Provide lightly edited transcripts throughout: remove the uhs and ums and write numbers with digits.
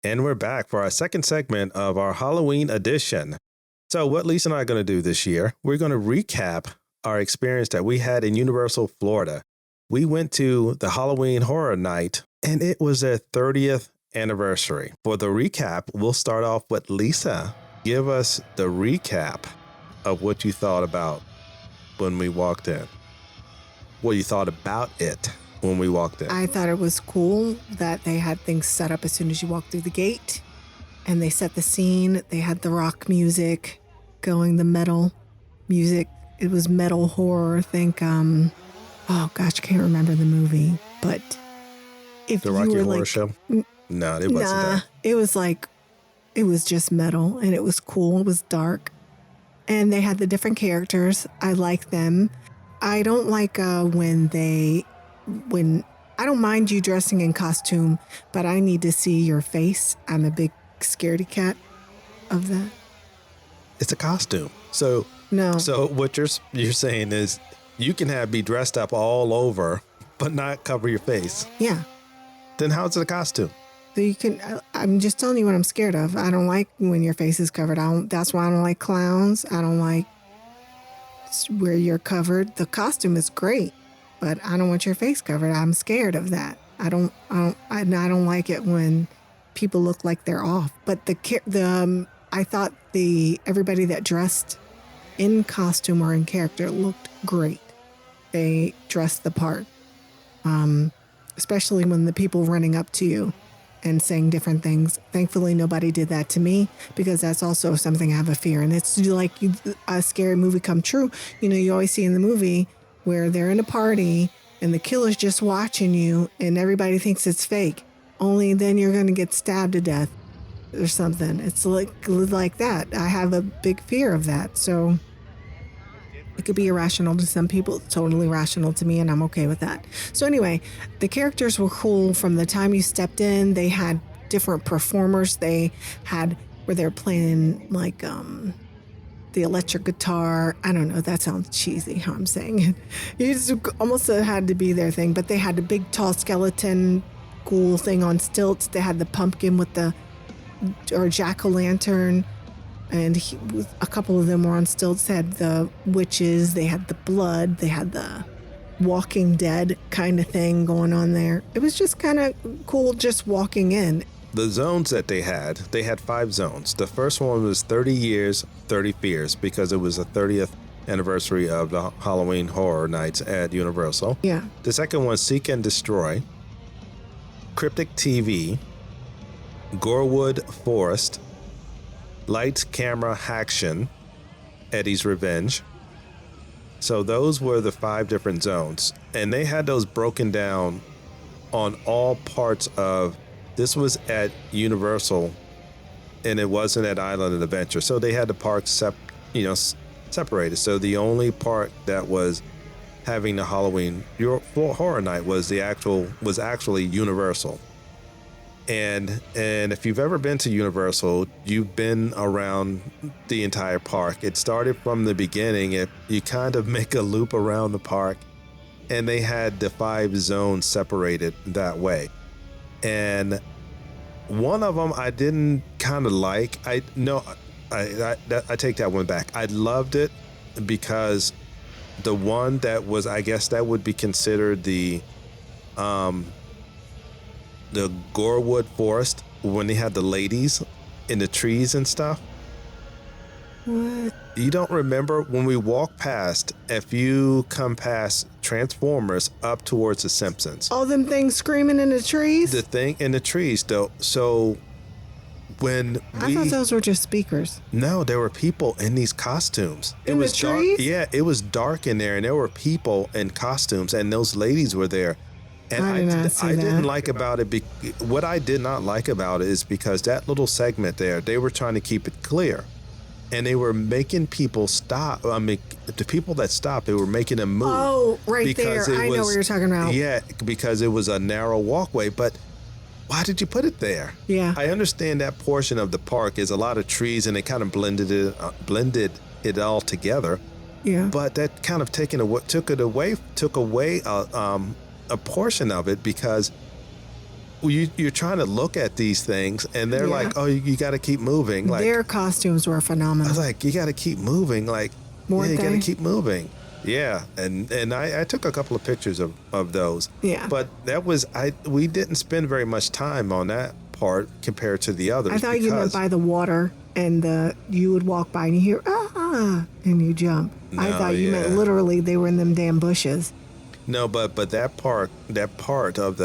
And we're back for our second segment of our Halloween edition. So, what Lisa and I are going to do this year, we're going to recap our experience that we had in Universal, Florida. We went to the Halloween Horror Night, and it was their 30th anniversary. For the recap, we'll start off with Lisa. Give us the recap of what you thought about when we walked in. What you thought about it when we walked in. I thought it was cool that they had things set up as soon as you walk through the gate, and they set the scene. They had the rock music going, the metal music. It was metal horror. Think, oh gosh, I can't remember the movie, but if the you Rocky were Horror like, Show? No, it wasn't that. It was like, it was just metal, and it was cool. It was dark, and they had the different characters. I like them. I don't like when I don't mind you dressing in costume, but I need to see your face. I'm a big scaredy cat of that. It's a costume. So No. So what you're saying is you can be dressed up all over, but not cover your face. Yeah. Then how's it a costume? So you can, I'm just telling you what I'm scared of. I don't like when your face is covered. That's why I don't like clowns. I don't like where you're covered. The costume is great, but I don't want your face covered. I'm scared of that. I don't like it when people look like they're off. But I thought everybody that dressed in costume or in character looked great. They dressed the part, especially when the people running up to you and saying different things. Thankfully, nobody did that to me, because that's also something I have a fear. And it's like a scary movie come true. You know, you always see in the movie where they're in a party and the killer's just watching you and everybody thinks it's fake. Only then you're going to get stabbed to death or something. It's like that. I have a big fear of that. So it could be irrational to some people. It's totally rational to me, and I'm okay with that. So anyway, the characters were cool from the time you stepped in. They had different performers. They had where they're playing like the electric guitar. I don't know. That sounds cheesy how I'm saying it. You just almost had to be their thing. But they had a big, tall skeleton ghoul thing on stilts. They had the pumpkin with or jack-o'-lantern. And a couple of them were on stilts. They had the witches, they had the blood, they had the Walking Dead kind of thing going on there. It was just kind of cool just walking in. The zones that they had 5 zones. The first one was 30 years, 30 fears, because it was the 30th anniversary of the Halloween Horror Nights at Universal. Yeah. The second one, Seek and Destroy, Cryptic TV, Gorewood Forest, Lights, Camera, Action, Eddie's Revenge. So those were the 5 different zones. And they had those broken down on all parts of, this was at Universal and it wasn't at Island of Adventure. So they had the parks separated. So the only park that was having the Halloween Horror Night was actually Universal. And if you've ever been to Universal, you've been around the entire park. It started from the beginning. You kind of make a loop around the park, and they had the 5 zones separated that way. And one of them I didn't kind of like. I take that one back. I loved it because the one that was, I guess that would be considered the Gorewood Forest, when they had the ladies in the trees and stuff. What? You don't remember when we walked past, if you come past Transformers up towards the Simpsons. All them things screaming in the trees? The thing in the trees, though. So I thought those were just speakers. No, there were people in these costumes. It was dark. trees? Yeah, it was dark in there, and there were people in costumes, and those ladies were there. And I didn't like about it. What I did not like about it is because that little segment there, they were trying to keep it clear, and they were making people stop. I mean, the people that stopped, they were making them move. Oh, right there. I know what you're talking about. Yeah, because it was a narrow walkway. But why did you put it there? Yeah, I understand that portion of the park is a lot of trees, and they kind of blended it all together. Yeah, but that kind of took away a portion of it, because you're trying to look at these things, and they're Yeah. like, "Oh, you got to keep moving." Like, Their costumes were I phenomenal. was like, "You got to keep moving." Like, Weren't you got to they? keep moving. Yeah, and I took a couple of pictures of those. Yeah. But that was we didn't spend very much time on that part compared to the others. I thought you meant by the water, and you would walk by and you hear and you jump. I No, thought you meant yeah. literally they were in them damn bushes. No, but that part of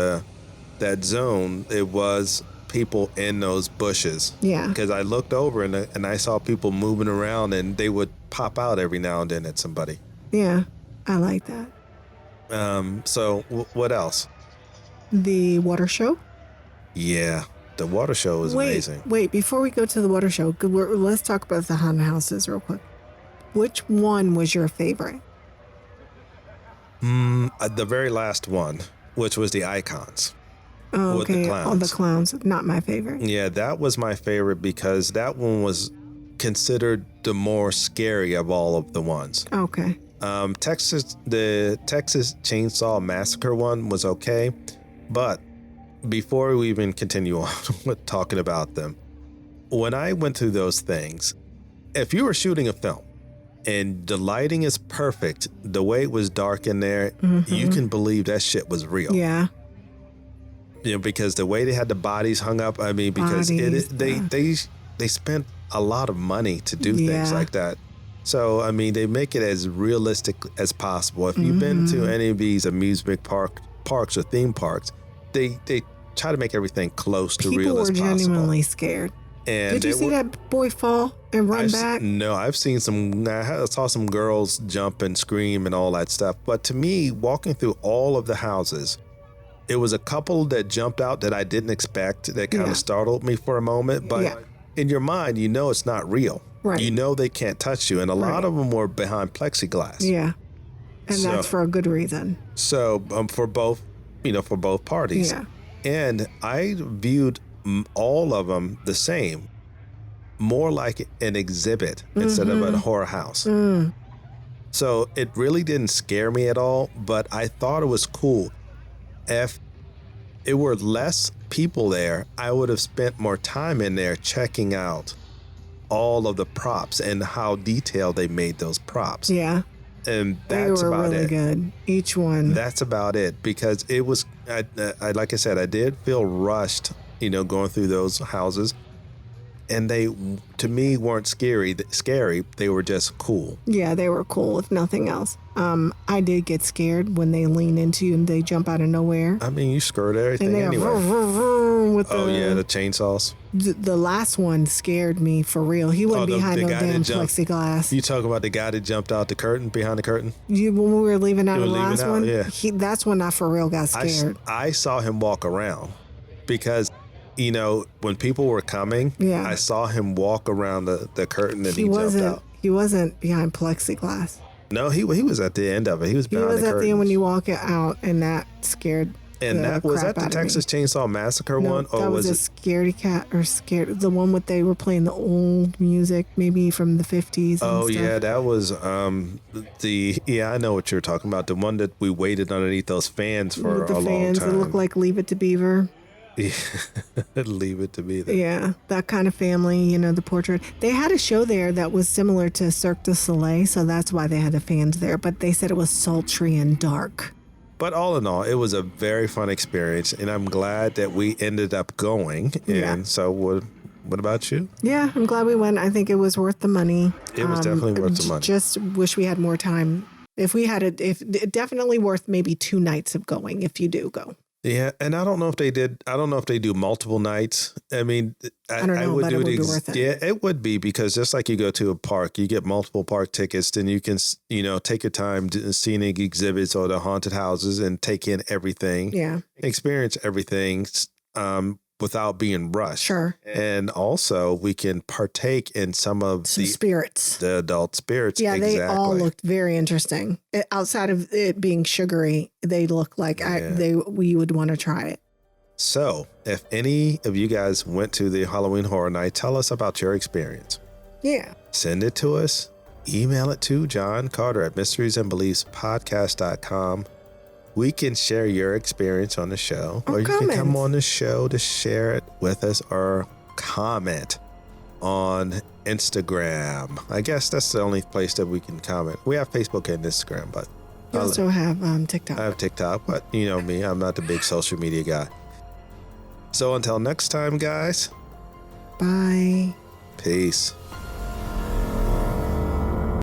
that zone, it was people in those bushes. Yeah. Because I looked over and I saw people moving around, and they would pop out every now and then at somebody. Yeah, I like that. So what else? The water show. Yeah, the water show was amazing. Wait, before we go to the water show, let's talk about the haunted houses real quick. Which one was your favorite? The very last one, which was the icons. Oh, With the okay. clowns. Oh, the clowns. Not my favorite. Yeah, that was my favorite because that one was considered the more scary of all of the ones. Okay. The Texas Chainsaw Massacre one was okay, but before we even continue on with talking about them, when I went through those things, if you were shooting a film and the lighting is perfect, the way it was dark in there, you can believe that shit was real. Yeah. You know, because the way they had the bodies hung up, I mean, because Bodies, they spent a lot of money to do Yeah. things like that. So, I mean, they make it as realistic as possible. If you've been to any of these amusement parks or theme parks, they try to make everything close to People real were as possible. genuinely scared. And Did you see that boy fall and run back? No, I've seen I saw some girls jump and scream and all that stuff. But to me, walking through all of the houses, it was a couple that jumped out that I didn't expect that kind Yeah. of startled me for a moment. But Yeah. in your mind, you know it's not real. Right. You know they can't touch you. And a lot of them were behind plexiglass. Yeah. And So- that's for a good reason. So for both parties. Yeah. And I viewed all of them the same, more like an exhibit instead of a horror house. So it really didn't scare me at all, but I thought it was cool. If it were less people there, I would have spent more time in there checking out all of the props and how detailed they made those props. Yeah. And They that's were about really it. good. Each one. That's about it, because it was, I like I said, I did feel rushed, going through those houses, and they, to me, weren't scary. They were just cool. Yeah, they were cool, if nothing else. I did get scared when they lean into you and they jump out of nowhere. I mean, you skirt And everything they anyway. with Oh yeah, the chainsaws. the last one scared me for real. He wasn't the behind no guy that damn jumped. plexiglass. You talk about the guy that jumped out the curtain, behind the curtain. When we were leaving out You of the were leaving last out, one, yeah. that's when I for real got scared. I saw him walk around because, when people were coming, Yeah. I saw him walk around the curtain and he jumped out. He wasn't behind plexiglass. No, he was at the end of it. He was He behind was the at curtain. the end when you walk out, and that scared. And the that was crap that the out of me. Texas Chainsaw Massacre No, one, or that was a scaredy cat or scared the one with they were playing the old music, maybe from the 50s. Oh and stuff. yeah, that was I know what you're talking about. The one that we waited underneath those fans for with the a long fans. It time. looked like Leave It to Beaver. Leave it to be there. Yeah, that kind of family, the portrait. They had a show there that was similar to Cirque du Soleil, so that's why they had the fans there. But they said it was sultry and dark. But all in all, it was a very fun experience, and I'm glad that we ended up going. Yeah. And so, what about you? Yeah, I'm glad we went. I think it was worth the money. It was definitely worth the money. Just wish we had more time. If we had definitely worth maybe 2 nights of going if you do go. Yeah, and I don't know if they did. I don't know if they do multiple nights. I mean, I don't know, would but do it would the be worth it. Yeah, it would be, because just like you go to a park, you get multiple park tickets, then you can take your time to scenic exhibits or the haunted houses and take in everything. Yeah, Experience everything without being rushed. sure. And also, we can partake in some of Some spirits. the adult spirits. Yeah, exactly. they all looked very interesting. Outside of it being sugary, they look like we would want to try it. So, if any of you guys went to the Halloween Horror Night, tell us about your experience. Yeah. Send it to us. Email it to John Carter at mysteriesandbeliefspodcast.com. we can share your experience on the show, or you can comment. come on the show to share it with us, or comment on Instagram. I guess that's the only place that we can comment. We have Facebook and Instagram, but You also have TikTok. I have TikTok, but you know me, I'm not the big social media guy. So until next time, guys, Bye. peace.